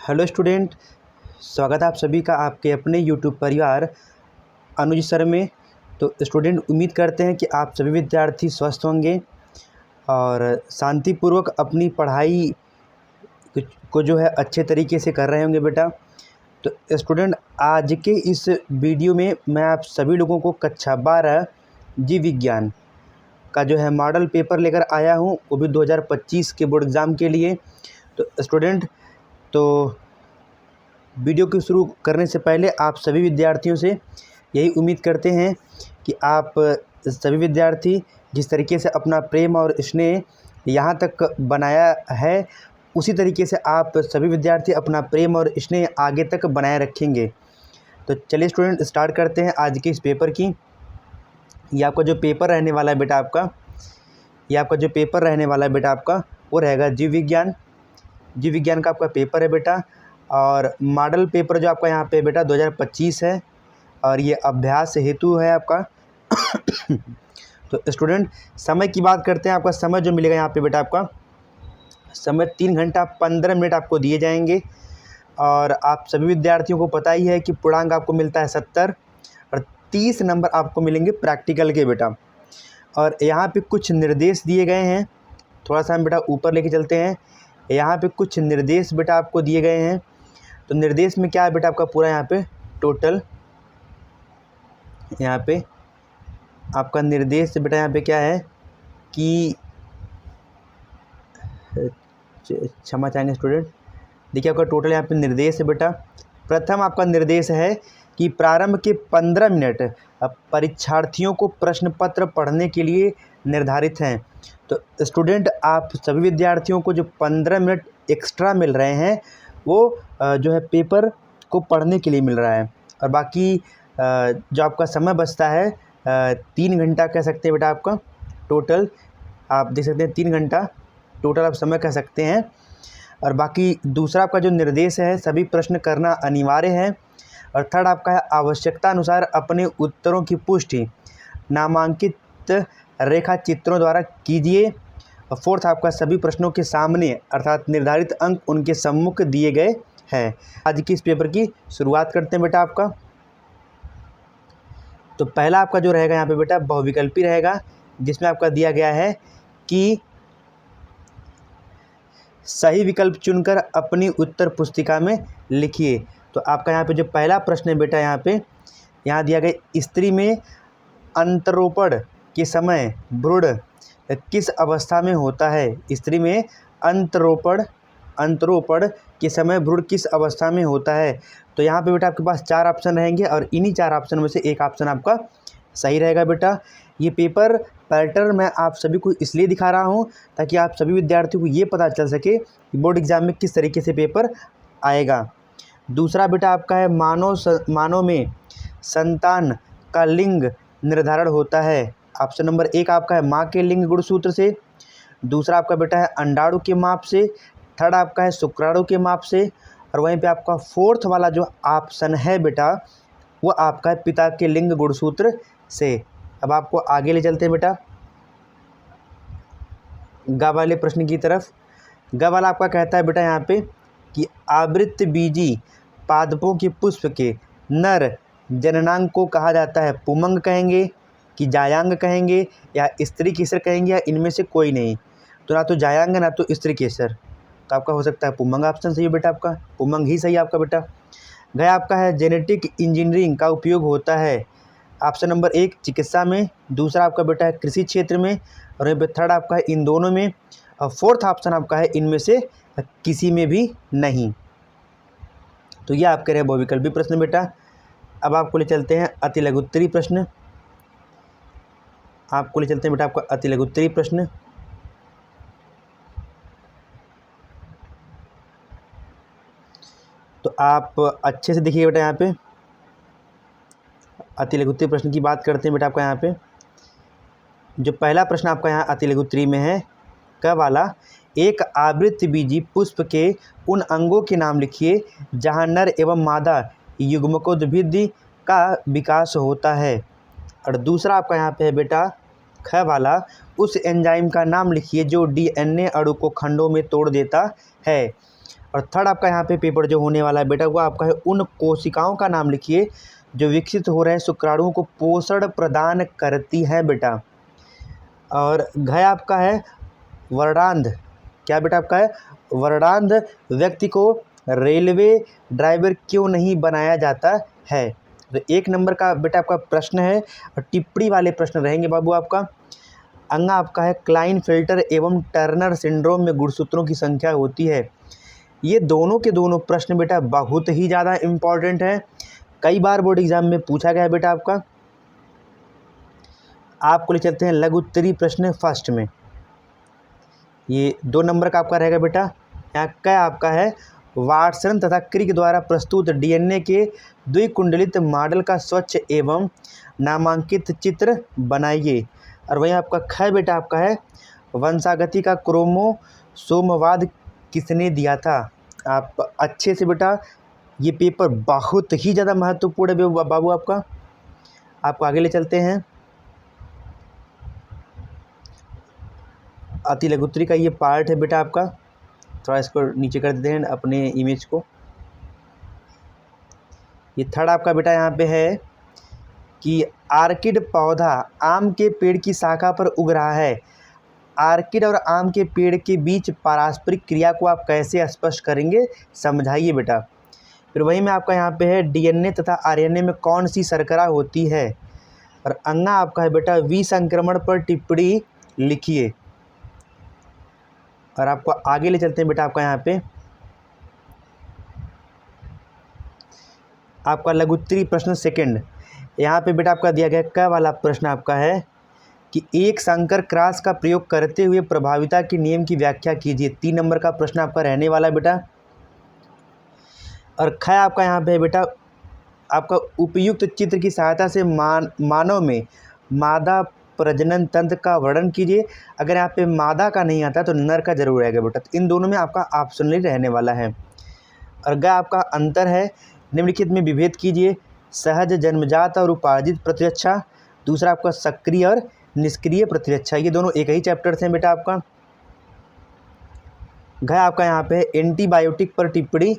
Hello student, स्वागत है आप सभी का आपके अपने यूट्यूब परिवार अनुज सर में। तो स्टूडेंट, उम्मीद करते हैं कि आप सभी विद्यार्थी स्वस्थ होंगे और शांतिपूर्वक अपनी पढ़ाई को जो है अच्छे तरीके से कर रहे होंगे बेटा। तो स्टूडेंट, आज के इस वीडियो में मैं आप सभी लोगों को कक्षा 12 जीव विज्ञान का जो है मॉडल पेपर लेकर आया हूँ, वो भी 2025 के बोर्ड एग्ज़ाम के लिए। तो स्टूडेंट, तो वीडियो को शुरू करने से पहले आप सभी विद्यार्थियों से यही उम्मीद करते हैं कि आप सभी विद्यार्थी जिस तरीके से अपना प्रेम और स्नेह यहाँ तक बनाया है, उसी तरीके से आप सभी विद्यार्थी अपना प्रेम और स्नेह आगे तक बनाए रखेंगे। तो चलिए स्टूडेंट, स्टार्ट करते हैं आज के इस पेपर की। ये आपका जो पेपर रहने वाला है बेटा आपका, वो रहेगा जीव विज्ञान का आपका पेपर है बेटा। और मॉडल पेपर जो आपका यहाँ पे बेटा 2025 है और ये अभ्यास हेतु है आपका। तो स्टूडेंट, समय की बात करते हैं। आपका समय जो मिलेगा यहाँ पे बेटा, आपका समय 3 घंटा 15 मिनट आपको दिए जाएंगे। और आप सभी विद्यार्थियों को पता ही है कि पूर्णांक आपको मिलता है 70 और 30 नंबर आपको मिलेंगे प्रैक्टिकल के बेटा। और यहाँ पे कुछ निर्देश दिए गए हैं, थोड़ा सा हम बेटा ऊपर लेके चलते हैं। यहाँ पे कुछ निर्देश बेटा आपको दिए गए हैं। तो निर्देश में क्या है बेटा, आपका पूरा यहाँ पे टोटल, यहाँ पे आपका निर्देश बेटा यहाँ पे क्या है कि क्षमा चाहेंगे स्टूडेंट। देखिए, आपका टोटल यहाँ पे निर्देश है बेटा। प्रथम आपका निर्देश है कि प्रारंभ के 15 मिनट परीक्षार्थियों को प्रश्न पत्र पढ़ने के लिए निर्धारित हैं। तो स्टूडेंट, आप सभी विद्यार्थियों को जो 15 मिनट एक्स्ट्रा मिल रहे हैं, वो जो है पेपर को पढ़ने के लिए मिल रहा है। और बाकी जो आपका समय बचता है 3 घंटा कह सकते हैं बेटा आपका टोटल, आप देख सकते हैं 3 घंटा टोटल आप समय कह सकते हैं। और बाकी दूसरा आपका जो निर्देश है, सभी प्रश्न करना अनिवार्य है। और थर्ड आपका है आवश्यकता अनुसार अपने उत्तरों की पुष्टि नामांकित रेखा चित्रों द्वारा कीजिए। और फोर्थ आपका सभी प्रश्नों के सामने अर्थात निर्धारित अंक उनके सम्मुख दिए गए हैं। आज की इस पेपर की शुरुआत करते हैं बेटा आपका। तो पहला आपका जो रहेगा यहाँ पे बेटा बहुविकल्पी रहेगा, जिसमें आपका दिया गया है कि सही विकल्प चुनकर अपनी उत्तर पुस्तिका में लिखिए। तो आपका यहाँ पे जो पहला प्रश्न है बेटा, यहाँ दिया गया स्त्री में अंतरोपण के समय भ्रूण किस अवस्था में होता है। स्त्री में अंतरोपण के समय भ्रूण किस अवस्था में होता है। तो यहाँ पे बेटा आपके पास 4 ऑप्शन रहेंगे और इन्हीं 4 ऑप्शन में से एक ऑप्शन आपका सही रहेगा बेटा। ये पेपर पैटर्न मैं आप सभी को इसलिए दिखा रहा हूँ ताकि आप सभी विद्यार्थियों को ये पता चल सके कि बोर्ड एग्जाम में किस तरीके से पेपर आएगा। दूसरा बेटा आपका है मानव में संतान का लिंग निर्धारण होता है। ऑप्शन नंबर 1 आपका है माँ के लिंग गुणसूत्र से। दूसरा आपका बेटा है अंडाणु के माप से। थर्ड आपका है शुक्राणु के माप से। और वहीं पे आपका फोर्थ वाला जो ऑप्शन है बेटा, वो आपका है पिता के लिंग गुणसूत्र से। अब आपको आगे ले चलते हैं बेटा ग वाले प्रश्न की तरफ। ग वाला आपका कहता है बेटा यहाँ पे कि आवृत्त बीजी पादपों के पुष्प के नर जननांग को कहा जाता है। पुमंग कहेंगे कि जायांग कहेंगे या स्त्री केसर कहेंगे या इनमें से कोई नहीं। तो ना तो जायांग ना तो स्त्री केसर, तो आपका हो सकता है पुमंग। ऑप्शन सही है बेटा, आपका पुमंग ही सही है आपका बेटा। गया आपका है जेनेटिक इंजीनियरिंग का उपयोग होता है। ऑप्शन नंबर 1 चिकित्सा में, दूसरा आपका बेटा है कृषि क्षेत्र में, और वहीं पर थर्ड आपका है इन दोनों में, और फोर्थ ऑप्शन आपका है इनमें से किसी में भी नहीं। तो ये आपके रहे बहुविकल्पी प्रश्न बेटा। अब आपको ले चलते हैं अति लघुत्तरी प्रश्न। आपका अति लघुत्तरी प्रश्न। तो आप अच्छे से देखिए बेटा, यहाँ पे अति लघुत्तरी प्रश्न की बात करते हैं बेटा। आपका यहाँ पे जो पहला प्रश्न आपका यहाँ अति लघुत्तरी में है, क वाला, एक आवृत्त बीजी पुष्प के उन अंगों के नाम लिखिए जहाँ नर एवं मादा युग्मकोद्भिद का विकास होता है। और दूसरा आपका यहाँ पे है बेटा ख वाला, उस एंजाइम का नाम लिखिए जो डीएनए अणु को खंडों में तोड़ देता है। और थर्ड आपका यहाँ पे पेपर जो होने वाला है बेटा वो आपका है उन कोशिकाओं का नाम लिखिए जो विकसित हो रहे शुक्राणुओं को पोषण प्रदान करती है बेटा। और घ आपका है वर्णांध, क्या बेटा आपका है वर्णांध व्यक्ति को रेलवे ड्राइवर क्यों नहीं बनाया जाता है। तो 1 नंबर का बेटा आपका प्रश्न है और टिप्पणी वाले प्रश्न रहेंगे बाबू आपका। अंगा आपका है क्लाइनफेल्टर एवं टर्नर सिंड्रोम में गुणसूत्रों की संख्या होती है। ये दोनों के दोनों प्रश्न बेटा बहुत ही ज़्यादा इम्पॉर्टेंट है, कई बार बोर्ड एग्जाम में पूछा गया है बेटा आपका। आपको ले चलते हैं लघु उत्तरीय प्रश्न फर्स्ट में, ये 2 नंबर का आपका रहेगा बेटा। यहाँ क्या आपका है वाटसन तथा क्रिक द्वारा प्रस्तुत डीएनए के द्विकुंडलित मॉडल का स्वच्छ एवं नामांकित चित्र बनाइए। और वहीं आपका ख बेटा आपका है वंशागति का क्रोमोसोमवाद किसने दिया था। आप अच्छे से बेटा ये पेपर बहुत ही ज़्यादा महत्वपूर्ण है बाबू आपका। आपको आगे ले चलते हैं। अति लघुत्तरी का ये पार्ट है बेटा आपका, थोड़ा इसको नीचे कर देते हैं अपने इमेज को। ये थर्ड आपका बेटा यहाँ पे है कि आर्किड पौधा आम के पेड़ की शाखा पर उग रहा है। आर्किड और आम के पेड़ के बीच पारस्परिक क्रिया को आप कैसे स्पष्ट करेंगे, समझाइए बेटा। फिर वहीं में आपका यहाँ पे है डीएनए तथा आरएनए में कौन सी शर्करा होती है। और अंगा आपका है बेटा विसंक्रमण पर टिप्पणी लिखिए। और आपको आगे ले चलते हैं बेटा आपका यहाँ पे आपका लघुत्तरी प्रश्न सेकंड। यहाँ पे बेटा आपका दिया गया क वाला प्रश्न आपका है कि एक संकर क्रॉस का प्रयोग करते हुए प्रभाविता के नियम की व्याख्या कीजिए। 3 नंबर का प्रश्न आपका रहने वाला है बेटा। और ख आपका यहाँ पे है बेटा आपका उपयुक्त चित्र की सहायता से मानव में मादा प्रजनन तंत्र का वर्णन कीजिए। अगर यहाँ पे मादा का नहीं आता तो नर का जरूर रहेगा बेटा। तो इन दोनों में आपका ऑप्शनली रहने वाला है। और ग आपका अंतर है निम्नलिखित में विभेद कीजिए। सहज जन्मजात और उपार्जित प्रतिरक्षा, दूसरा आपका सक्रिय और निष्क्रिय प्रतिरक्षा, ये दोनों एक ही चैप्टर से बेटा आपका। घ आपका यहाँ पे एंटीबायोटिक पर टिप्पणी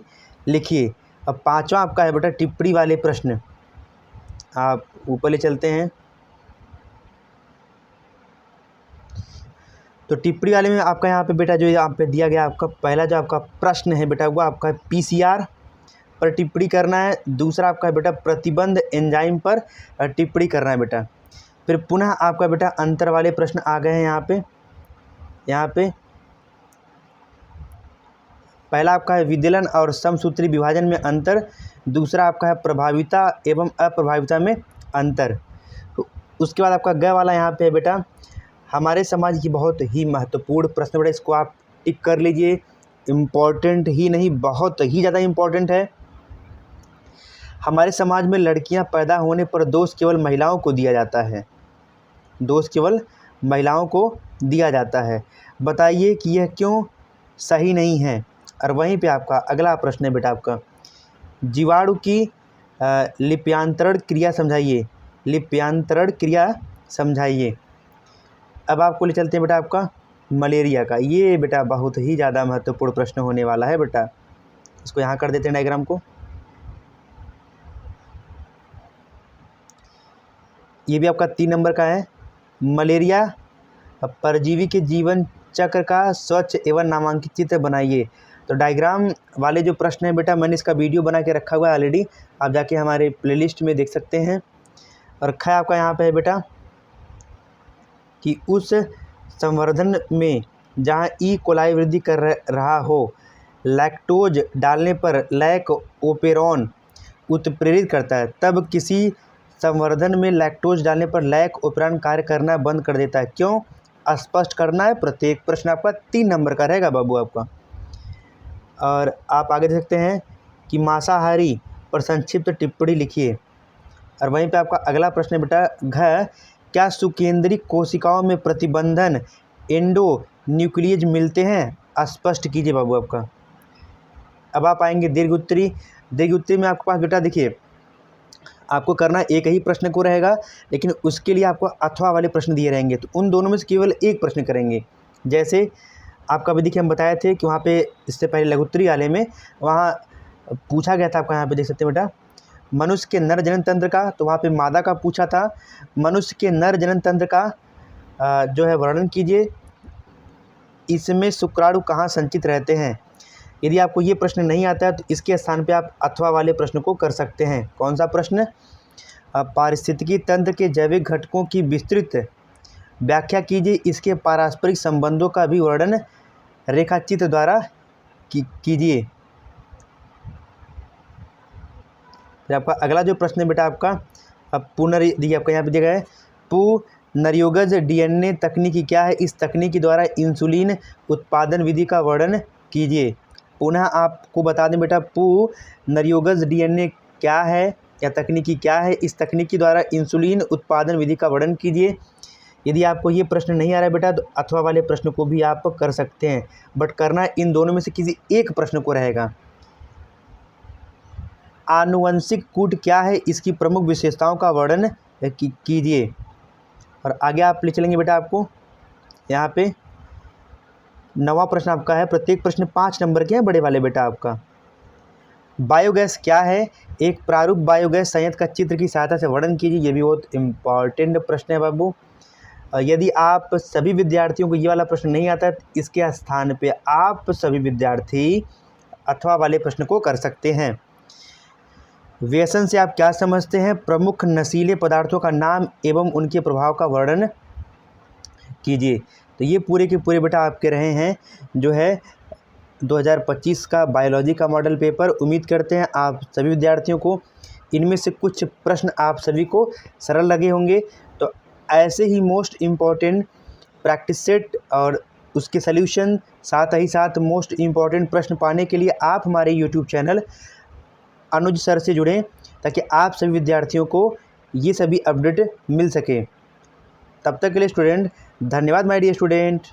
लिखिए। अब 5वां आपका है बेटा टिप्पणी वाले प्रश्न। आप ऊपर ले चलते हैं तो टिप्पणी वाले में आपका यहाँ पे बेटा जो यहाँ पे दिया गया आपका पहला जो आपका प्रश्न है बेटा वो आपका पीसीआर पर टिप्पणी करना है। दूसरा आपका है बेटा प्रतिबंध एंजाइम पर टिप्पणी करना है बेटा। फिर पुनः आपका बेटा अंतर वाले प्रश्न आ गए हैं यहाँ पे पहला आपका है विदलन और समसूत्री विभाजन में अंतर, दूसरा आपका है प्रभाविता एवं अप्रभाविता में अंतर। तो उसके बाद आपका ग वाला यहाँ पे है बेटा हमारे समाज की बहुत ही महत्वपूर्ण प्रश्न बेटा, इसको आप टिक कर लीजिए। इम्पॉर्टेंट ही नहीं बहुत ही ज़्यादा इम्पॉर्टेंट है। हमारे समाज में लड़कियां पैदा होने पर दोष केवल महिलाओं को दिया जाता है, दोष केवल महिलाओं को दिया जाता है। बताइए कि यह क्यों सही नहीं है। और वहीं पे आपका अगला प्रश्न है बेटा आपका जीवाणु की लिप्यांतरण क्रिया समझाइए, लिप्यांतरण क्रिया समझाइए। अब आपको ले चलते हैं बेटा आपका मलेरिया का, ये बेटा बहुत ही ज़्यादा महत्वपूर्ण प्रश्न होने वाला है बेटा। इसको यहाँ कर देते हैं डायग्राम को। ये भी आपका 3 नंबर का है मलेरिया परजीवी के जीवन चक्र का स्वच्छ एवं नामांकित चित्र बनाइए। तो डायग्राम वाले जो प्रश्न है बेटा मैंने इसका वीडियो बना के रखा हुआ है ऑलरेडी, आप जाके हमारे प्लेलिस्ट में देख सकते हैं। और ख आपका यहाँ पे है बेटा कि उस संवर्धन में जहाँ ई कोलाई वृद्धि कर रहा हो लैक्टोज डालने पर लैक ओपेरॉन उत्प्रेरित करता है, तब किसी संवर्धन में लैक्टोज डालने पर लैक ओपेरॉन कार्य करना बंद कर देता है, क्यों, स्पष्ट करना है। प्रत्येक प्रश्न आपका 3 नंबर का रहेगा बाबू आपका। और आप आगे देख सकते हैं कि मांसाहारी पर संक्षिप्त टिप्पणी लिखिए। और वहीं पे आपका अगला प्रश्न है बेटा घ क्या सुकेंद्री कोशिकाओं में प्रतिबंधन एंडो न्यूक्लियज मिलते हैं, स्पष्ट कीजिए बाबू आपका। अब आप आएंगे दीर्घ उत्तरी। दीर्घ उत्तरी में आपके पास बेटा देखिए आपको करना एक ही प्रश्न को रहेगा, लेकिन उसके लिए आपको अथवा वाले प्रश्न दिए रहेंगे, तो उन दोनों में से केवल एक प्रश्न करेंगे। जैसे आपका भी देखिए हम बताए थे कि वहाँ पे इससे पहले लघुत्तरी वाले में वहाँ पूछा गया था, आपका यहाँ पे देख सकते हैं बेटा, मनुष्य के नर जनन तंत्र का, तो वहाँ पे मादा का पूछा था। मनुष्य के नर जनन तंत्र का जो है वर्णन कीजिए, इसमें शुक्राणु कहाँ संचित रहते हैं। यदि आपको ये प्रश्न नहीं आता है तो इसके स्थान पे आप अथवा वाले प्रश्न को कर सकते हैं। कौन सा प्रश्न? पारिस्थितिकी तंत्र के जैविक घटकों की विस्तृत व्याख्या कीजिए, इसके पारस्परिक संबंधों का भी वर्णन रेखाचित्र द्वारा कीजिए। फिर आपका अगला जो प्रश्न है बेटा आपका देखिए आपका यहाँ पे दिया गया है, पुनर्योगज डीएनए तकनीकी क्या है, इस तकनीक द्वारा इंसुलिन उत्पादन विधि का वर्णन कीजिए। पुनः आपको बता दें बेटा, पुनर्योगज डीएनए क्या है या तकनीकी क्या है, इस तकनीक द्वारा इंसुलिन उत्पादन विधि का वर्णन कीजिए। यदि आपको ये प्रश्न नहीं आ रहा है बेटा तो अथवा वाले प्रश्न को भी आप कर सकते हैं, बट करना इन दोनों में से किसी एक प्रश्न को रहेगा। आनुवंशिक कूट क्या है, इसकी प्रमुख विशेषताओं का वर्णन कीजिए। और आगे आप ले चलेंगे बेटा, आपको यहाँ पे 9वां प्रश्न आपका है, प्रत्येक प्रश्न 5 नंबर के हैं बड़े वाले बेटा। आपका बायोगैस क्या है, एक प्रारूप बायोगैस संयंत्र का चित्र की सहायता से वर्णन कीजिए। ये भी बहुत इम्पॉर्टेंट प्रश्न है बाबू। यदि आप सभी विद्यार्थियों को ये वाला प्रश्न नहीं आता है तो इसके स्थान पे आप सभी विद्यार्थी अथवा वाले प्रश्न को कर सकते हैं। व्यसन से आप क्या समझते हैं, प्रमुख नशीले पदार्थों का नाम एवं उनके प्रभाव का वर्णन कीजिए। तो ये पूरे के पूरे बेटा आपके रहे हैं जो है 2025 का बायोलॉजी का मॉडल पेपर। उम्मीद करते हैं आप सभी विद्यार्थियों को इनमें से कुछ प्रश्न आप सभी को सरल लगे होंगे। तो ऐसे ही मोस्ट इम्पॉर्टेंट प्रैक्टिस सेट और उसके सल्यूशन, साथ ही साथ मोस्ट इम्पॉर्टेंट प्रश्न पाने के लिए आप हमारे यूट्यूब चैनल अनुज सर से जुड़ें, ताकि आप सभी विद्यार्थियों को ये सभी अपडेट मिल सके। तब तक के लिए स्टूडेंट धन्यवाद माय डियर स्टूडेंट।